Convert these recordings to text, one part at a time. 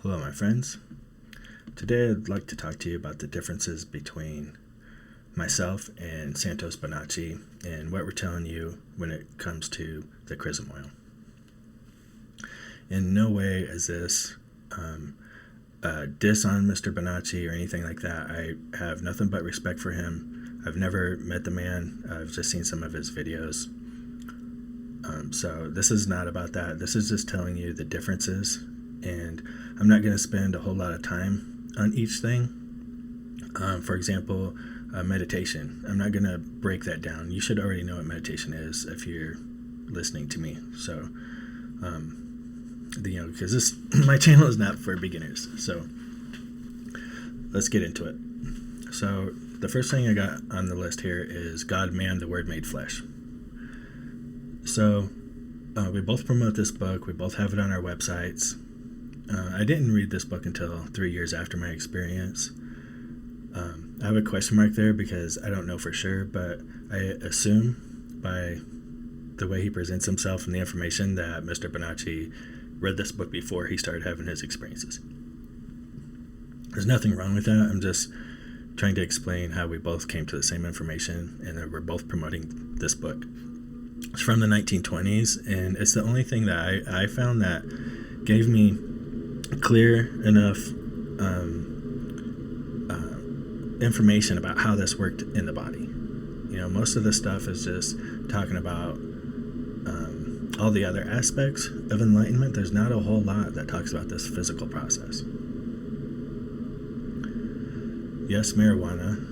Hello, my friends. Today I'd like to talk to you about the differences between myself and Santos Bonacci and what we're telling you when it comes to the Chrism Oil. In no way is this a diss on Mr. Bonacci or anything like that. I have nothing but respect for him. I've never met the man. I've just seen some of his videos. So this is not about that. This is just telling you the differences, and I'm not going to spend a whole lot of time on each thing. For example, meditation. I'm not going to break that down. You should already know what meditation is if you're listening to me. So, because my channel is not for beginners. So let's get into it. So the first thing I got on the list here is God, Man, the Word made flesh. So we both promote this book. We both have it on our websites. I didn't read this book until 3 years after my experience. I have a question mark there because I don't know for sure, but I assume by the way he presents himself and the information that Mr. Bonacci read this book before he started having his experiences. There's nothing wrong with that. I'm just trying to explain how we both came to the same information and that we're both promoting this book. It's from the 1920s, and it's the only thing that I found that gave me clear enough information about how this worked in the body. Most of the stuff is just talking about all the other aspects of enlightenment. There's not a whole lot that talks about this physical process. Yes, marijuana.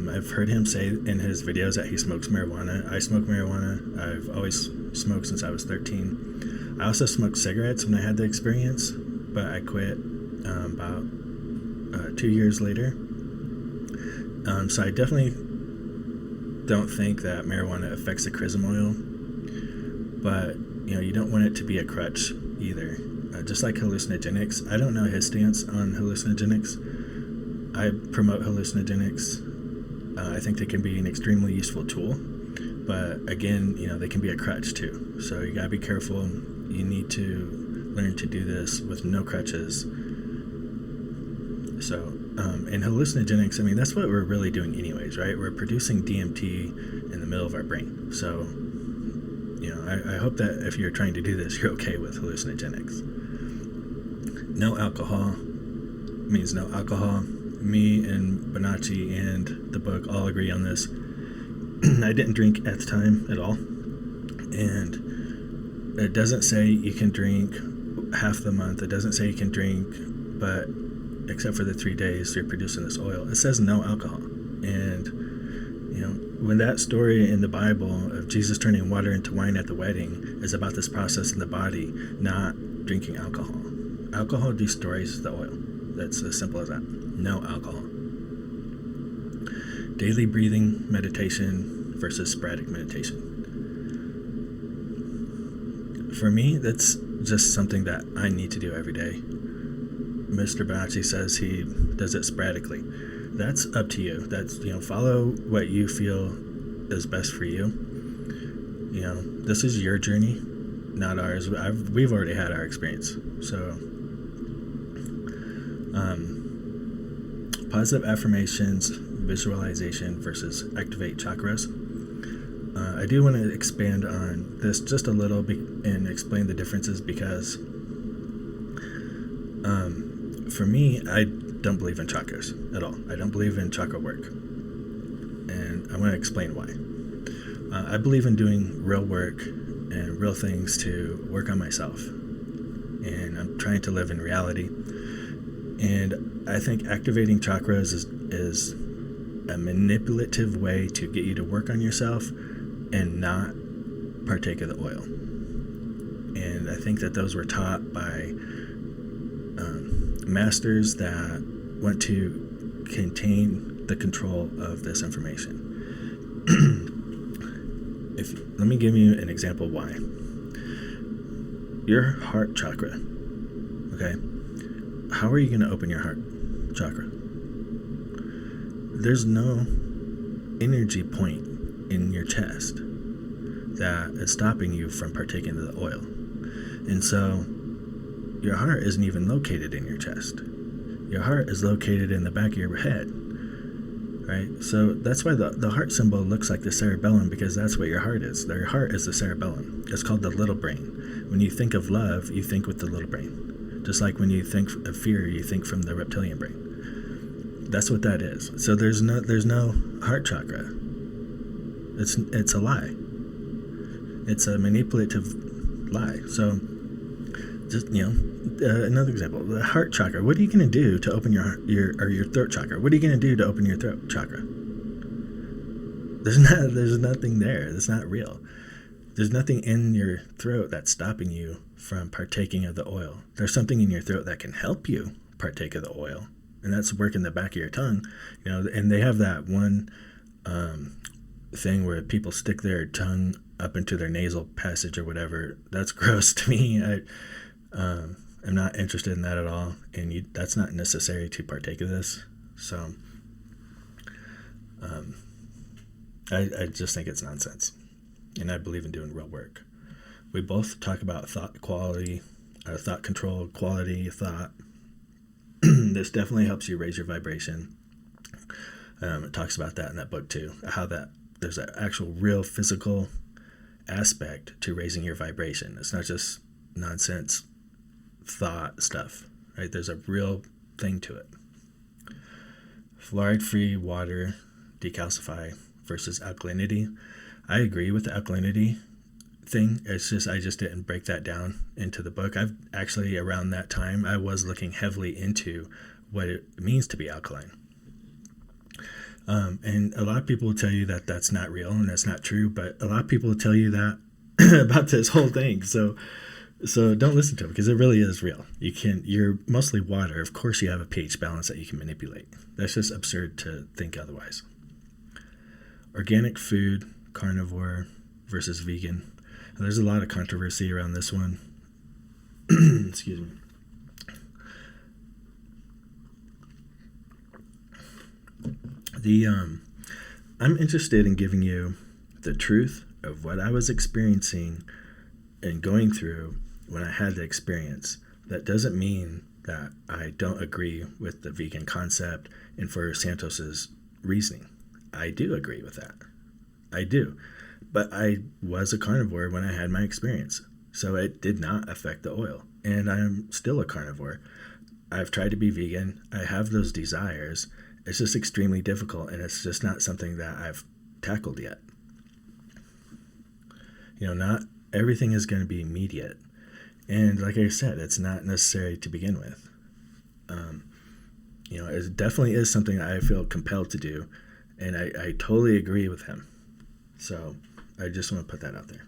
I've heard him say in his videos that he smokes marijuana. I smoke marijuana. I've always smoked since I was 13. I also smoked cigarettes when I had the experience, but I quit about 2 years later. So I definitely don't think that marijuana affects the Chrism Oil, but you don't want it to be a crutch either. Just like hallucinogenics, I don't know his stance on hallucinogenics. I promote hallucinogenics. I think they can be an extremely useful tool, but again, they can be a crutch too. So you gotta be careful. You need to learn to do this with no crutches. So, in hallucinogenics, that's what we're really doing anyways, right? We're producing DMT in the middle of our brain. So, I hope that if you're trying to do this, you're okay with hallucinogenics. No alcohol means no alcohol. Me and Bonacci and the book all agree on this. I didn't drink at the time at all. And it doesn't say you can drink half the month. It doesn't say you can drink, but except for the 3 days you're producing this oil. It says no alcohol. And, when that story in the Bible of Jesus turning water into wine at the wedding is about this process in the body, not drinking alcohol. Alcohol destroys the oil. That's as simple as that. No alcohol. Daily breathing meditation versus sporadic meditation. For me, that's just something that I need to do every day. Mr. Bonacci says he does it sporadically. That's up to you. That's, follow what you feel is best for you. This is your journey, not ours. We've already had our experience. So, positive affirmations, visualization versus activate chakras. I do want to expand on this just a little and explain the differences because for me, I don't believe in chakras at all. I don't believe in chakra work. And I want to explain why. I believe in doing real work and real things to work on myself. And I'm trying to live in reality. And I think activating chakras is a manipulative way to get you to work on yourself and not partake of the oil. And I think that those were taught by masters that want to contain the control of this information. Let me give you an example why. Your heart chakra, okay? How are you going to open your heart chakra? There's no energy point in your chest that is stopping you from partaking of the oil. And so your heart isn't even located in your chest. Your heart is located in the back of your head, right? So that's why the heart symbol looks like the cerebellum, because that's what your heart is. Your heart is the cerebellum. It's called the little brain. When you think of love, you think with the little brain. Just like when you think of fear, you think from the reptilian brain. That's what that is. So there's no heart chakra. It's a lie. It's a manipulative lie. So just, another example, the heart chakra. What are you going to do to open your throat chakra? What are you going to do to open your throat chakra? There's nothing there. It's not real. There's nothing in your throat that's stopping you from partaking of the oil. There's something in your throat that can help you partake of the oil, and that's working the back of your tongue. And they have that one thing where people stick their tongue up into their nasal passage or whatever. That's gross to me. I'm not interested in that at all, and that's not necessary to partake of this. So I just think it's nonsense, and I believe in doing real work. We both talk about thought quality, thought control, quality of thought. This definitely helps you raise your vibration. It talks about that in that book too, how that there's an actual real physical aspect to raising your vibration. It's not just nonsense thought stuff, right? There's a real thing to it. Fluoride-free water decalcify versus alkalinity. I agree with the alkalinity thing. It's just I just didn't break that down into the book. I've actually, around that time, I was looking heavily into what it means to be alkaline. And a lot of people will tell you that that's not real and that's not true, but a lot of people will tell you that about this whole thing. So don't listen to them, because it really is real. You're mostly water. Of course you have a pH balance that you can manipulate. That's just absurd to think otherwise. Organic food, carnivore versus vegan. And there's a lot of controversy around this one. Excuse me. I'm interested in giving you the truth of what I was experiencing and going through when I had the experience. That doesn't mean that I don't agree with the vegan concept and for Santos's reasoning. I do agree with that. I do. But I was a carnivore when I had my experience, so it did not affect the oil. And I'm still a carnivore. I've tried to be vegan. I have those desires. It's just extremely difficult, and it's just not something that I've tackled yet. Not everything is going to be immediate. And like I said, it's not necessary to begin with. It definitely is something I feel compelled to do, and I totally agree with him. So I just want to put that out there.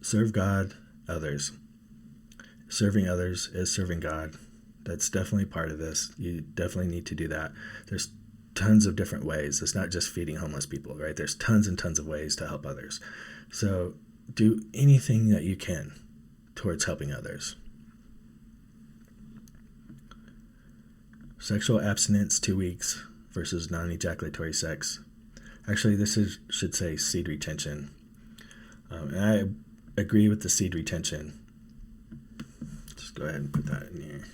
Serve God, others. Serving others is serving God. That's definitely part of this. You definitely need to do that. There's tons of different ways. It's not just feeding homeless people, right? There's tons and tons of ways to help others. So do anything that you can towards helping others. Sexual abstinence, 2 weeks versus non-ejaculatory sex. Actually, should say seed retention. And I agree with the seed retention. Just go ahead and put that in here.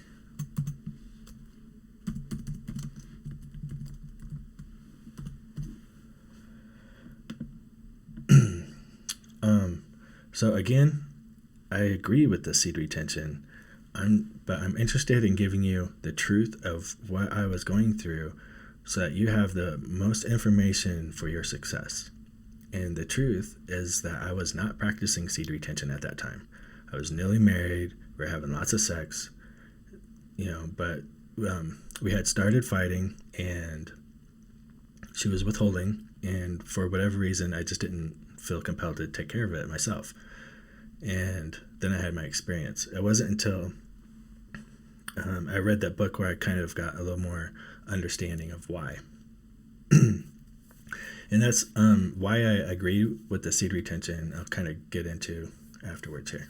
So again, I agree with the seed retention. But I'm interested in giving you the truth of what I was going through so that you have the most information for your success. And the truth is that I was not practicing seed retention at that time. I was newly married. We were having lots of sex, but we had started fighting, and she was withholding. And for whatever reason, I just didn't feel compelled to take care of it myself. And then I had my experience. It wasn't until I read that book where I kind of got a little more understanding of why. And that's why I agree with the seed retention. I'll kind of get into afterwards here.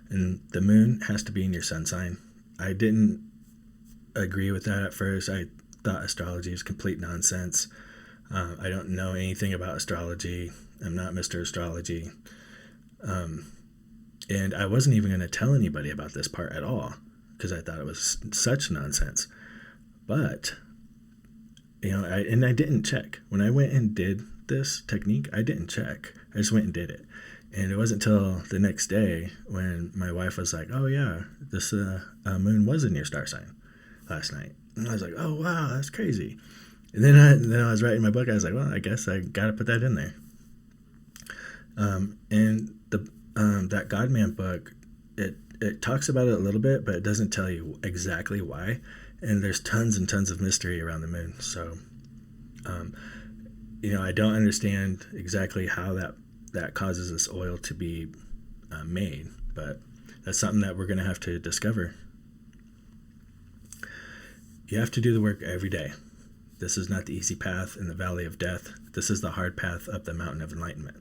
And the moon has to be in your sun sign. I didn't agree with that at first. I thought astrology was complete nonsense. I don't know anything about astrology. I'm not Mr. Astrology. And I wasn't even going to tell anybody about this part at all because I thought it was such nonsense. But, I didn't check. When I went and did this technique, I didn't check. I just went and did it. And it wasn't until the next day when my wife was like, oh, yeah, this moon was in your star sign last night. And I was like, oh, wow, that's crazy. And then I was writing my book. I was like, well, I guess I got to put that in there. And that God-Man book, it talks about it a little bit, but it doesn't tell you exactly why. And there's tons and tons of mystery around the moon. So, I don't understand exactly how that causes this oil to be made, but that's something that we're going to have to discover. You have to do the work every day. This is not the easy path in the valley of death. This is the hard path up the mountain of enlightenment.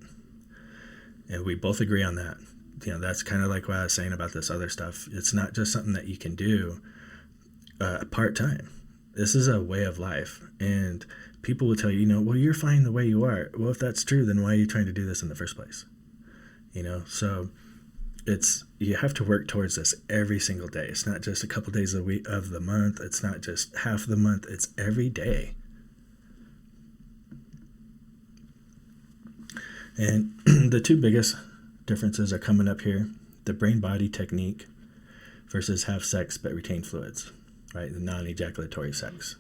And we both agree on that. That's kind of like what I was saying about this other stuff. It's not just something that you can do part-time. This is a way of life. And people will tell you, well, you're fine the way you are. Well, if that's true, then why are you trying to do this in the first place? So you have to work towards this every single day. It's not just a couple days a week of the month. It's not just half of the month. It's every day. And the two biggest differences are coming up here. The brain-body technique versus have sex but retain fluids, right? The non-ejaculatory sex.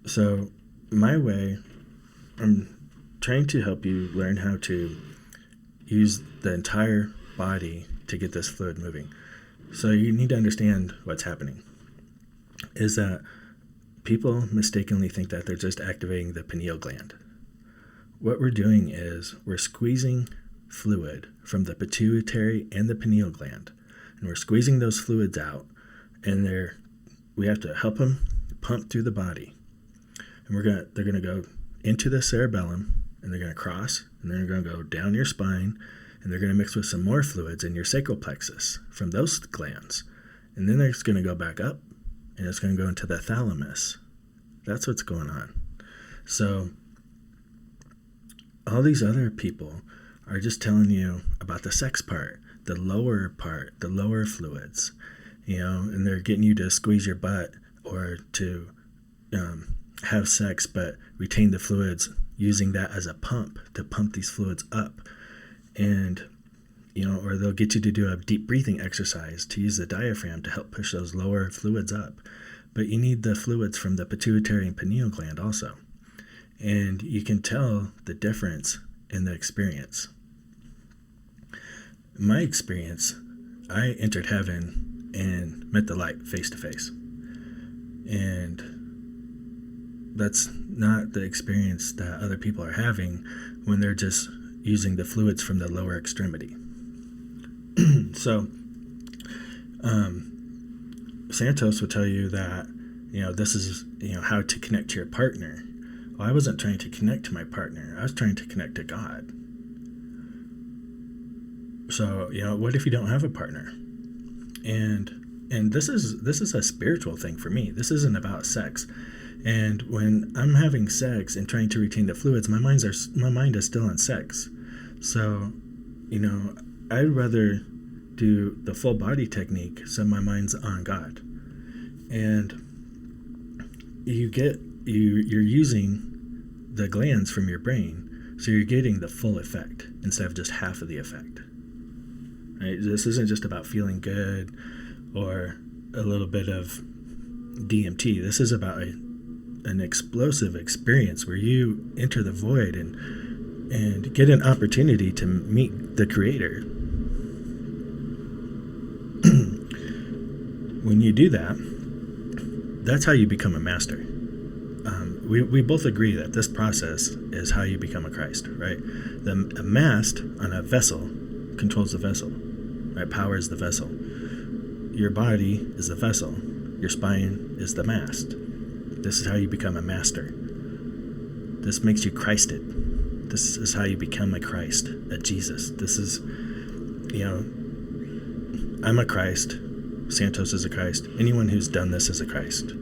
So my way, I'm trying to help you learn how to use the entire body to get this fluid moving. So you need to understand what's happening. Is that people mistakenly think that they're just activating the pineal gland. What we're doing is we're squeezing fluid from the pituitary and the pineal gland, and we're squeezing those fluids out, and we have to help them pump through the body. And they're gonna go into the cerebellum, and they're gonna cross, and they're gonna go down your spine, and they're gonna mix with some more fluids in your sacral plexus from those glands, and then it's gonna go back up, and it's gonna go into the thalamus. That's what's going on. So all these other people are just telling you about the sex part, the lower fluids, and they're getting you to squeeze your butt or to have sex but retain the fluids, using that as a pump to pump these fluids up. And, or they'll get you to do a deep breathing exercise to use the diaphragm to help push those lower fluids up. But you need the fluids from the pituitary and pineal gland also. And you can tell the difference in the experience. My experience, I entered heaven and met the light face to face. And that's not the experience that other people are having when they're just using the fluids from the lower extremity. So, Santos would tell you that, this is, how to connect to your partner. Well, I wasn't trying to connect to my partner. I was trying to connect to God. So, what if you don't have a partner? And this is a spiritual thing for me. This isn't about sex. And when I'm having sex and trying to retain the fluids, my mind is still on sex. So, I'd rather do the full body technique so my mind's on God. And you're using the glands from your brain, so you're getting the full effect instead of just half of the effect. Right? This isn't just about feeling good or a little bit of DMT. This is about an explosive experience where you enter the void and get an opportunity to meet the Creator. When you do that, that's how you become a master. We both agree that this process is how you become a Christ, right? A mast on a vessel controls the vessel, right? Powers the vessel. Your body is the vessel. Your spine is the mast. This is how you become a master. This makes you Christed. This is how you become a Christ, a Jesus. This is, I'm a Christ. Santos is a Christ. Anyone who's done this is a Christ.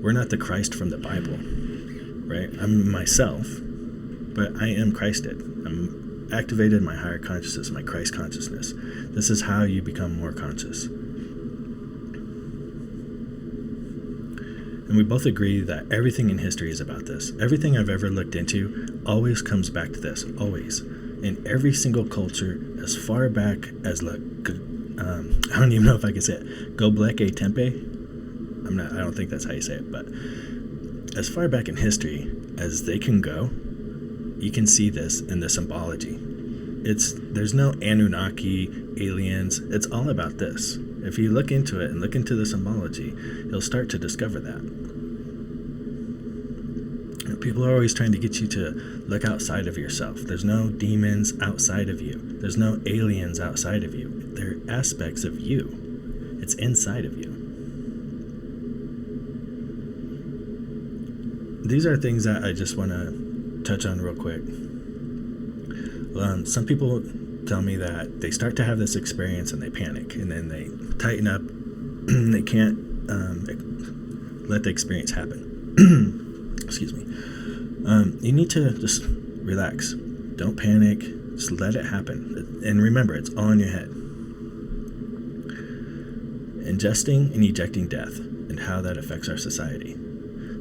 We're not the Christ from the Bible, right? I'm myself, but I am Christed. activated my higher consciousness, my Christ consciousness. This is how you become more conscious. And we both agree that everything in history is about this. Everything I've ever looked into always comes back to this, always. In every single culture, as far back as, I don't even know if I can say it, Göbekli Tepe. I don't think that's how you say it, but as far back in history as they can go, you can see this in the symbology. There's no Anunnaki, aliens. It's all about this. If you look into it and look into the symbology, you'll start to discover that. People are always trying to get you to look outside of yourself. There's no demons outside of you. There's no aliens outside of you. They're aspects of you. It's inside of you. These are things that I just want to touch on real quick. Some people tell me that they start to have this experience and they panic, and then they tighten up. They can't let the experience happen. Excuse me. You need to just relax. Don't panic. Just let it happen. And remember, it's all in your head. Ingesting and ejecting death and how that affects our society.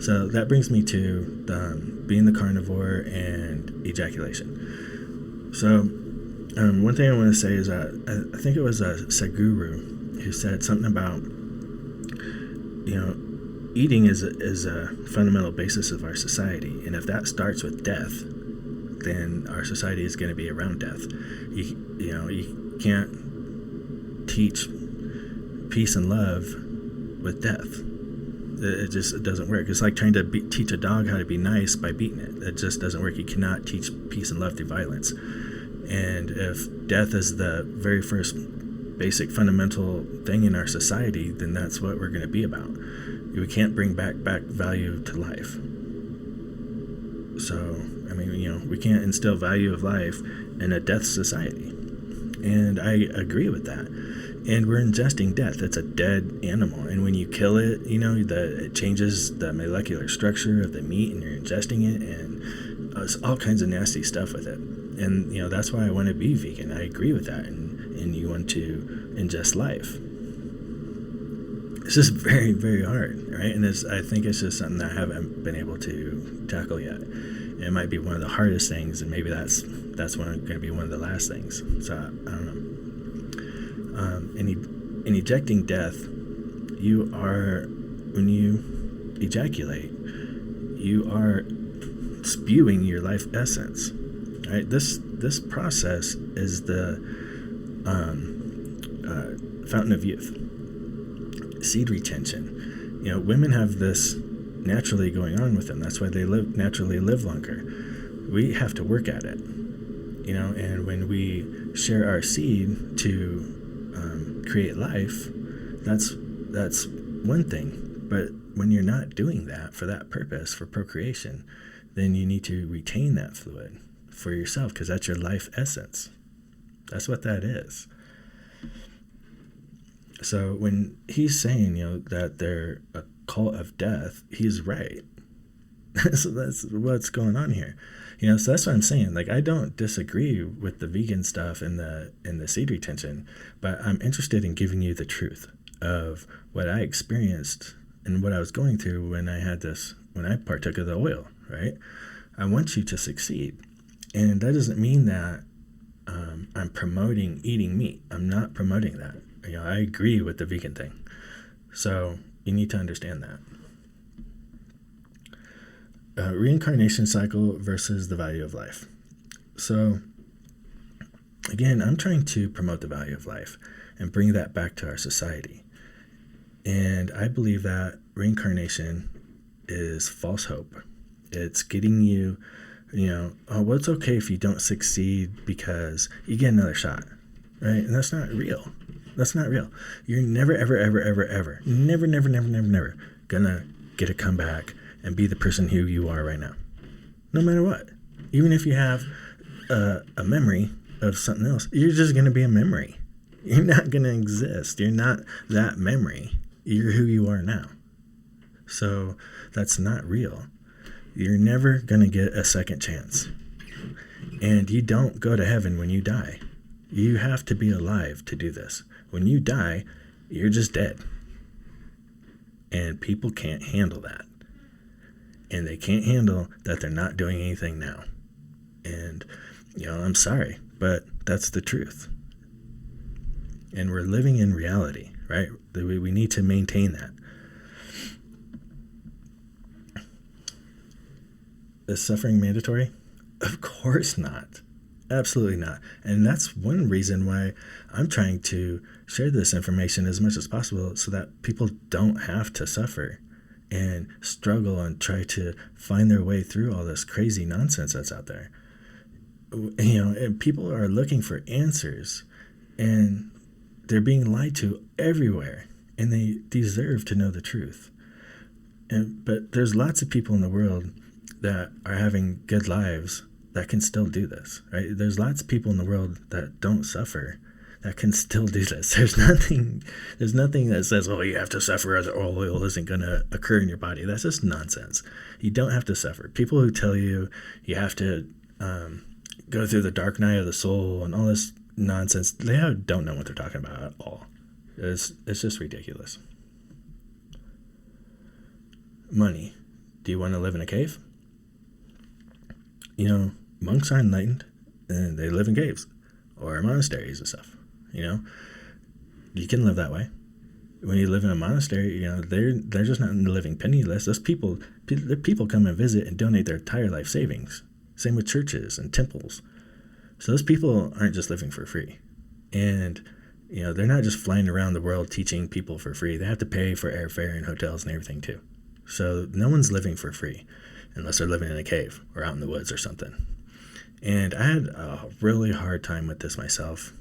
So that brings me to being the carnivore and ejaculation. So one thing I want to say is that I think it was Sadhguru who said something about, eating is a fundamental basis of our society, and if that starts with death, then our society is going to be around death. You can't teach peace and love with death. It doesn't work. It's like trying to teach a dog how to be nice by beating it. It just doesn't work. You cannot teach peace and love through violence. And if death is the very first basic fundamental thing in our society, then that's what we're going to be about. We can't bring back value to life. So, we can't instill value of life in a death society. And I agree with that. And we're ingesting death. It's a dead animal. And when you kill it, it changes the molecular structure of the meat, and you're ingesting it, and it's all kinds of nasty stuff with it. And, that's why I want to be vegan. I agree with that. And you want to ingest life. It's just very, very hard, right? And I think it's just something that I haven't been able to tackle yet. It might be one of the hardest things, and maybe that's going to be one of the last things. So I don't know. In ejecting death, when you ejaculate, you are spewing your life essence. Right? This process is the fountain of youth. Seed retention. Women have this naturally going on with them. That's why they naturally live longer. We have to work at it. And when we share our seed to create life, that's one thing. But when you're not doing that for that purpose, for procreation, then you need to retain that fluid for yourself, because that's your life essence. That's what that is. So when he's saying, that they're a cult of death, he's right. So that's what's going on here. So that's what I'm saying. Like, I don't disagree with the vegan stuff and the seed retention, but I'm interested in giving you the truth of what I experienced and what I was going through when I partook of the oil, right? I want you to succeed. And that doesn't mean that I'm promoting eating meat. I'm not promoting that. I agree with the vegan thing. So you need to understand that. Reincarnation cycle versus the value of life. So again, I'm trying to promote the value of life and bring that back to our society. And I believe that reincarnation is false hope. It's getting you, well, it's okay if you don't succeed because you get another shot, right? And that's not real. That's not real. You're never, ever, ever, ever, ever, never gonna get a comeback and be the person who you are right now. No matter what. Even if you have a memory of something else, you're just gonna be a memory. You're not gonna exist. You're not that memory. You're who you are now. So that's not real. You're never gonna get a second chance. And you don't go to heaven when you die. You have to be alive to do this. When you die, you're just dead. And people can't handle that. And they can't handle that they're not doing anything now. And, I'm sorry, but that's the truth. And we're living in reality, right? We need to maintain that. Is suffering mandatory? Of course not. Absolutely not. And that's one reason why I'm trying to share this information as much as possible so that people don't have to suffer and struggle and try to find their way through all this crazy nonsense that's out there. And people are looking for answers, and they're being lied to everywhere, and they deserve to know the truth. But there's lots of people in the world that are having good lives that can still do this, right? There's lots of people in the world that don't suffer that can still do this. There's nothing that says, oh, you have to suffer or the oil isn't going to occur in your body. That's just nonsense. You don't have to suffer. People who tell you you have to go through the dark night of the soul and all this nonsense, they don't know what they're talking about at all. It's just ridiculous. Money. Do you want to live in a cave? Monks are enlightened and they live in caves or monasteries and stuff. You can live that way. When you live in a monastery, they're just not living penniless. Those people come and visit and donate their entire life savings. Same with churches and temples. So those people aren't just living for free. And, they're not just flying around the world teaching people for free. They have to pay for airfare and hotels and everything too. So no one's living for free unless they're living in a cave or out in the woods or something. And I had a really hard time with this myself.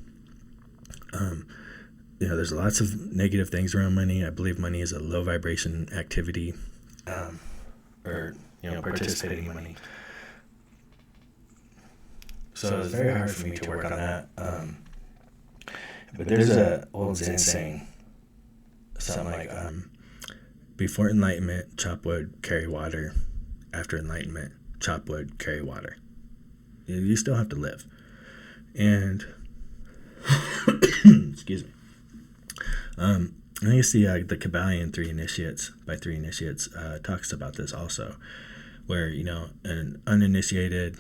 There's lots of negative things around money. I believe money is a low vibration activity, participating in money. So it's very hard for me to work on that. But there's an old Zen saying, something like, before enlightenment, chop wood, carry water. After enlightenment, chop wood, carry water. You still have to live. And excuse me. I think it's the Kabbalion Three Initiates by Three Initiates talks about this also, where an uninitiated,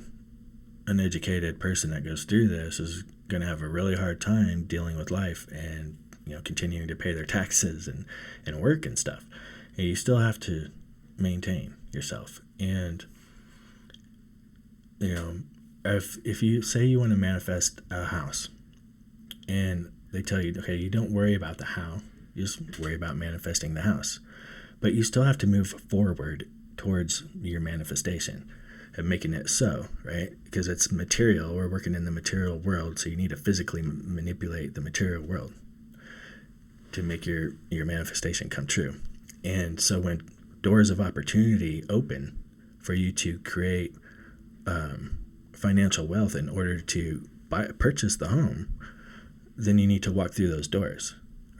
uneducated person that goes through this is going to have a really hard time dealing with life and continuing to pay their taxes and work and stuff. And you still have to maintain yourself. And if you say you want to manifest a house and they tell you, okay, you don't worry about the how, you just worry about manifesting the house. But you still have to move forward towards your manifestation and making it so, right? Because it's material. We're working in the material world, so you need to physically manipulate the material world to make your manifestation come true. And so when doors of opportunity open for you to create financial wealth in order to purchase the home, then you need to walk through those doors,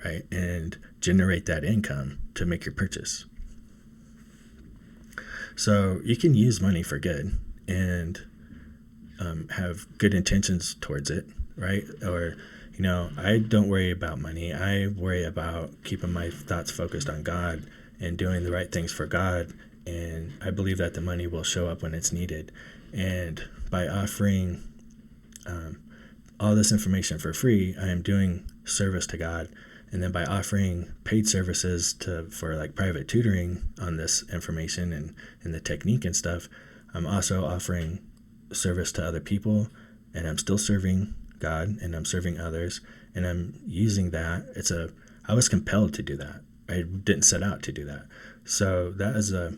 right? And generate that income to make your purchase. So you can use money for good and have good intentions towards it, right? Or, I don't worry about money. I worry about keeping my thoughts focused on God and doing the right things for God. And I believe that the money will show up when it's needed. And by offering all this information for free, I am doing service to God. And then by offering paid services for like private tutoring on this information and the technique and stuff, I'm also offering service to other people, and I'm still serving God and I'm serving others, and I'm using that. I was compelled to do that. I didn't set out to do that. So that is a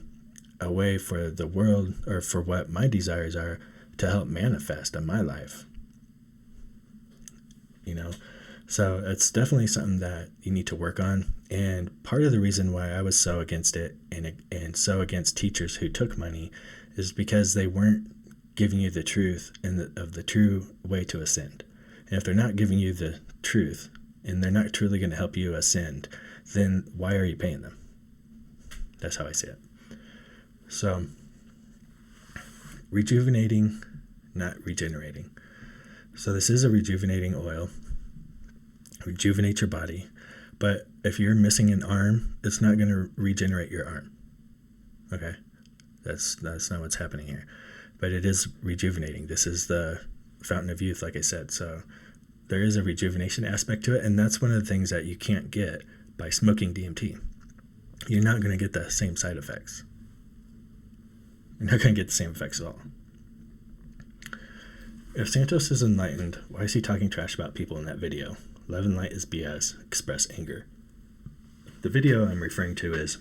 way for the world, or for what my desires are, to help manifest in my life. So it's definitely something that you need to work on. And part of the reason why I was so against it and so against teachers who took money is because they weren't giving you the truth of the true way to ascend. And if they're not giving you the truth and they're not truly going to help you ascend, then why are you paying them? That's how I see it. So rejuvenating not regenerating. So this is a rejuvenating oil. Rejuvenate your body. But if you're missing an arm, it's not going to regenerate your arm. Okay? That's not what's happening here. But it is rejuvenating. This is the fountain of youth, like I said. So there is a rejuvenation aspect to it, and that's one of the things that you can't get by smoking DMT. You're not going to get the same side effects. You're not going to get the same effects at all. If Santos is enlightened, why is he talking trash about people in that video? Love and light is BS. Express anger. The video I'm referring to is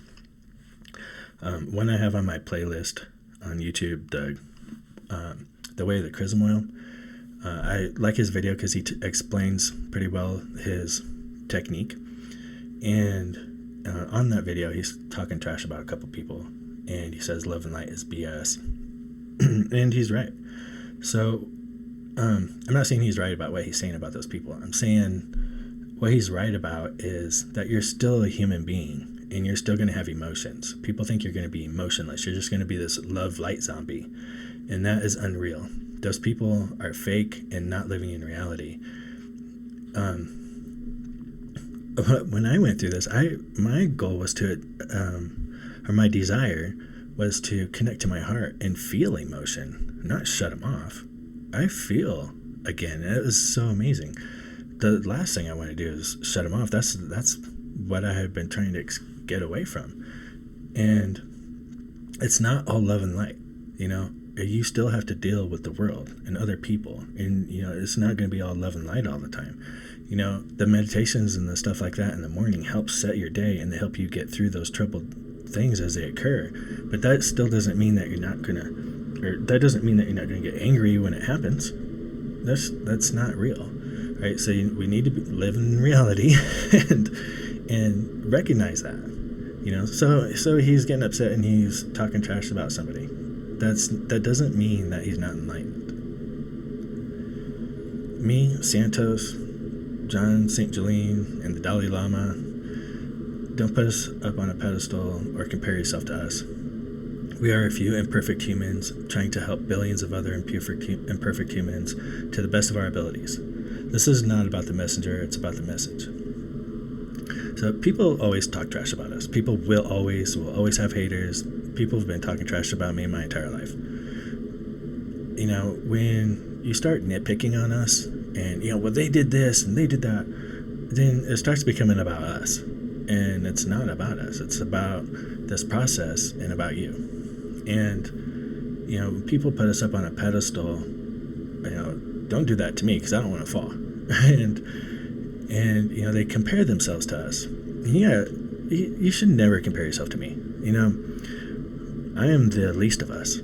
one I have on my playlist on YouTube, the way of the Chrism Oil. I like his video because he explains pretty well his technique. And on that video, he's talking trash about a couple people. And he says love and light is BS. And he's right. So I'm not saying he's right about what he's saying about those people. I'm saying what he's right about is that you're still a human being and you're still going to have emotions. People think you're going to be emotionless. You're just going to be this love light zombie. And that is unreal. Those people are fake and not living in reality. When I went through this, my goal was or my desire was to connect to my heart and feel emotion, not shut them off. I feel again. It was so amazing. The last thing I want to do is shut them off. That's what I have been trying to get away from. And it's not all love and light, you know. You still have to deal with the world and other people, and you know it's not going to be all love and light all the time. You know, the meditations and the stuff like that in the morning help set your day, and they help you get through those troubled things as they occur. But that still doesn't mean that you're not gonna, or that doesn't mean that you're not gonna get angry when it happens. That's not real, right? So we need to live in reality and recognize that. You know, so he's getting upset and he's talking trash about somebody. That doesn't mean that he's not enlightened. Me, Santos, John St. Jelene, and the Dalai Lama, don't put us up on a pedestal or compare yourself to us. We are a few imperfect humans trying to help billions of other imperfect humans to the best of our abilities. This is not about the messenger, it's about the message. So people always talk trash about us. People will always have haters. People have been talking trash about me my entire life. You know, when you start nitpicking on us and, you know, well, they did this and they did that, then it starts becoming about us. And it's not about us. It's about this process and about you. And, you know, people put us up on a pedestal, you know, don't do that to me because I don't want to fall. And, you know, they compare themselves to us. Yeah, you should never compare yourself to me. You know, I am the least of us.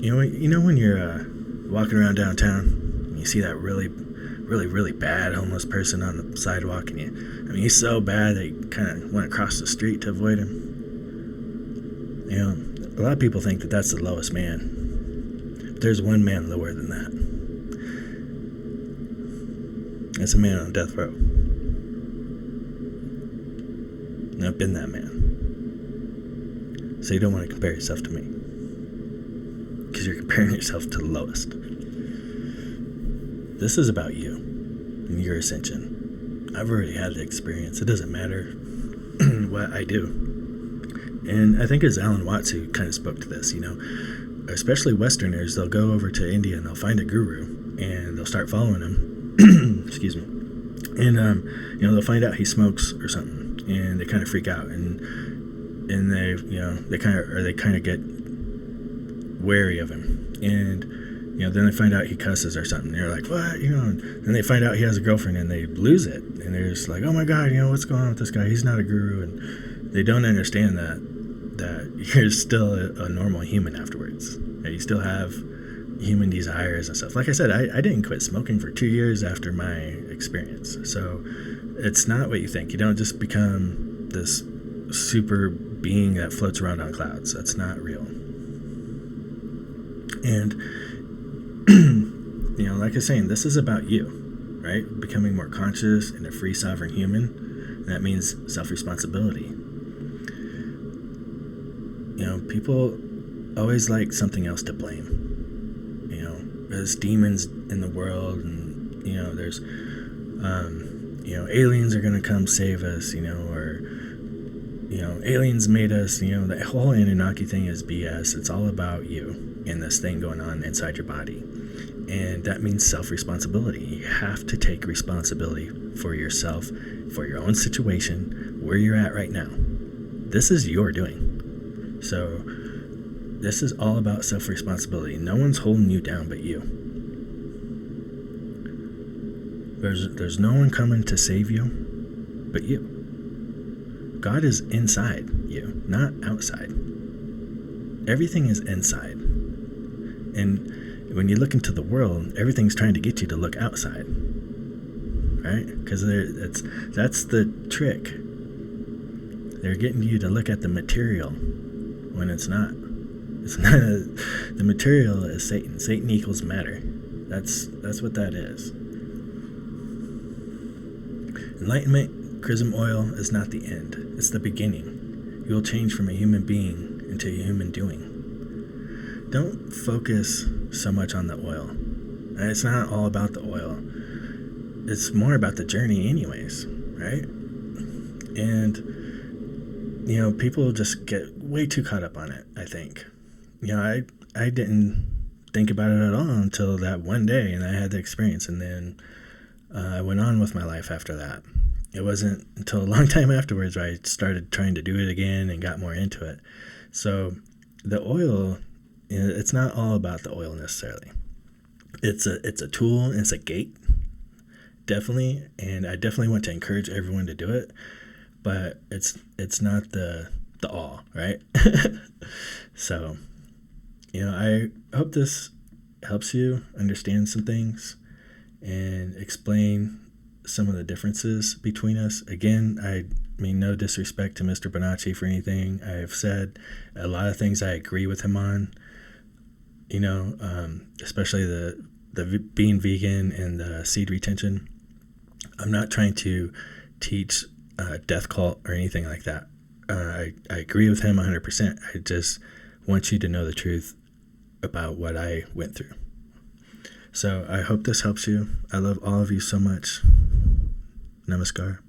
You know when you're walking around downtown and you see that really, really, really bad homeless person on the sidewalk, and he's so bad that you kind of want to cross the street to avoid him. You know, a lot of people think that that's the lowest man. But there's one man lower than that. It's a man on death row. And I've been that man. So you don't want to compare yourself to me. Because you're comparing yourself to the lowest. This is about you and your ascension. I've already had the experience. It doesn't matter what I do. And I think it's Alan Watts who kind of spoke to this, you know. Especially Westerners, they'll go over to India and they'll find a guru and they'll start following him. Excuse me. And you know, they'll find out he smokes or something, and they kind of freak out, and they, you know, they kind of get wary of him, and you know, then they find out he cusses or something. They're like, what, you know? And then they find out he has a girlfriend, and they lose it, and they're just like, oh my God, you know, what's going on with this guy? He's not a guru, and they don't understand that you're still a normal human afterwards. That you still have human desires and stuff. Like I said, I didn't quit smoking for 2 years after my experience. So it's not what you think. You don't just become this super being that floats around on clouds. That's not real. And, you know, like I was saying, this is about you, right? Becoming more conscious and a free sovereign human. And that means self-responsibility. You know, people always like something else to blame. there's demons in the world, and there's aliens are gonna come save us, or aliens made us. The whole Anunnaki thing is BS. It's all about you and this thing going on inside your body, and that means self-responsibility. You have to take responsibility for yourself, for your own situation, where you're at right now. This is your doing. So this is all about self-responsibility. No one's holding you down but you. There's no one coming to save you but you. God is inside you, not outside. Everything is inside. And when you look into the world, everything's trying to get you to look outside. Right? Because that's the trick. They're getting you to look at the material when it's not. It's not. The material is Satan. Satan equals matter. That's what that is. Enlightenment, Chrism Oil, is not the end. It's the beginning. You will change from a human being into a human doing. Don't focus so much on the oil. It's not all about the oil. It's more about the journey anyways, right? And, people just get way too caught up on it, I think. I didn't think about it at all until that one day, and I had the experience, and then I went on with my life after that. It wasn't until a long time afterwards where I started trying to do it again and got more into it. So the oil, it's not all about the oil necessarily. It's a tool, and it's a gate, definitely, and I definitely want to encourage everyone to do it, but it's not the all, right? So, I hope this helps you understand some things and explain some of the differences between us. Again, I mean no disrespect to Mr. Bonacci for anything I have said. A lot of things I agree with him on, especially the being vegan and the seed retention. I'm not trying to teach death cult or anything like that. I agree with him 100%. I just want you to know the truth about what I went through. So I hope this helps you. I love all of you so much. Namaskar.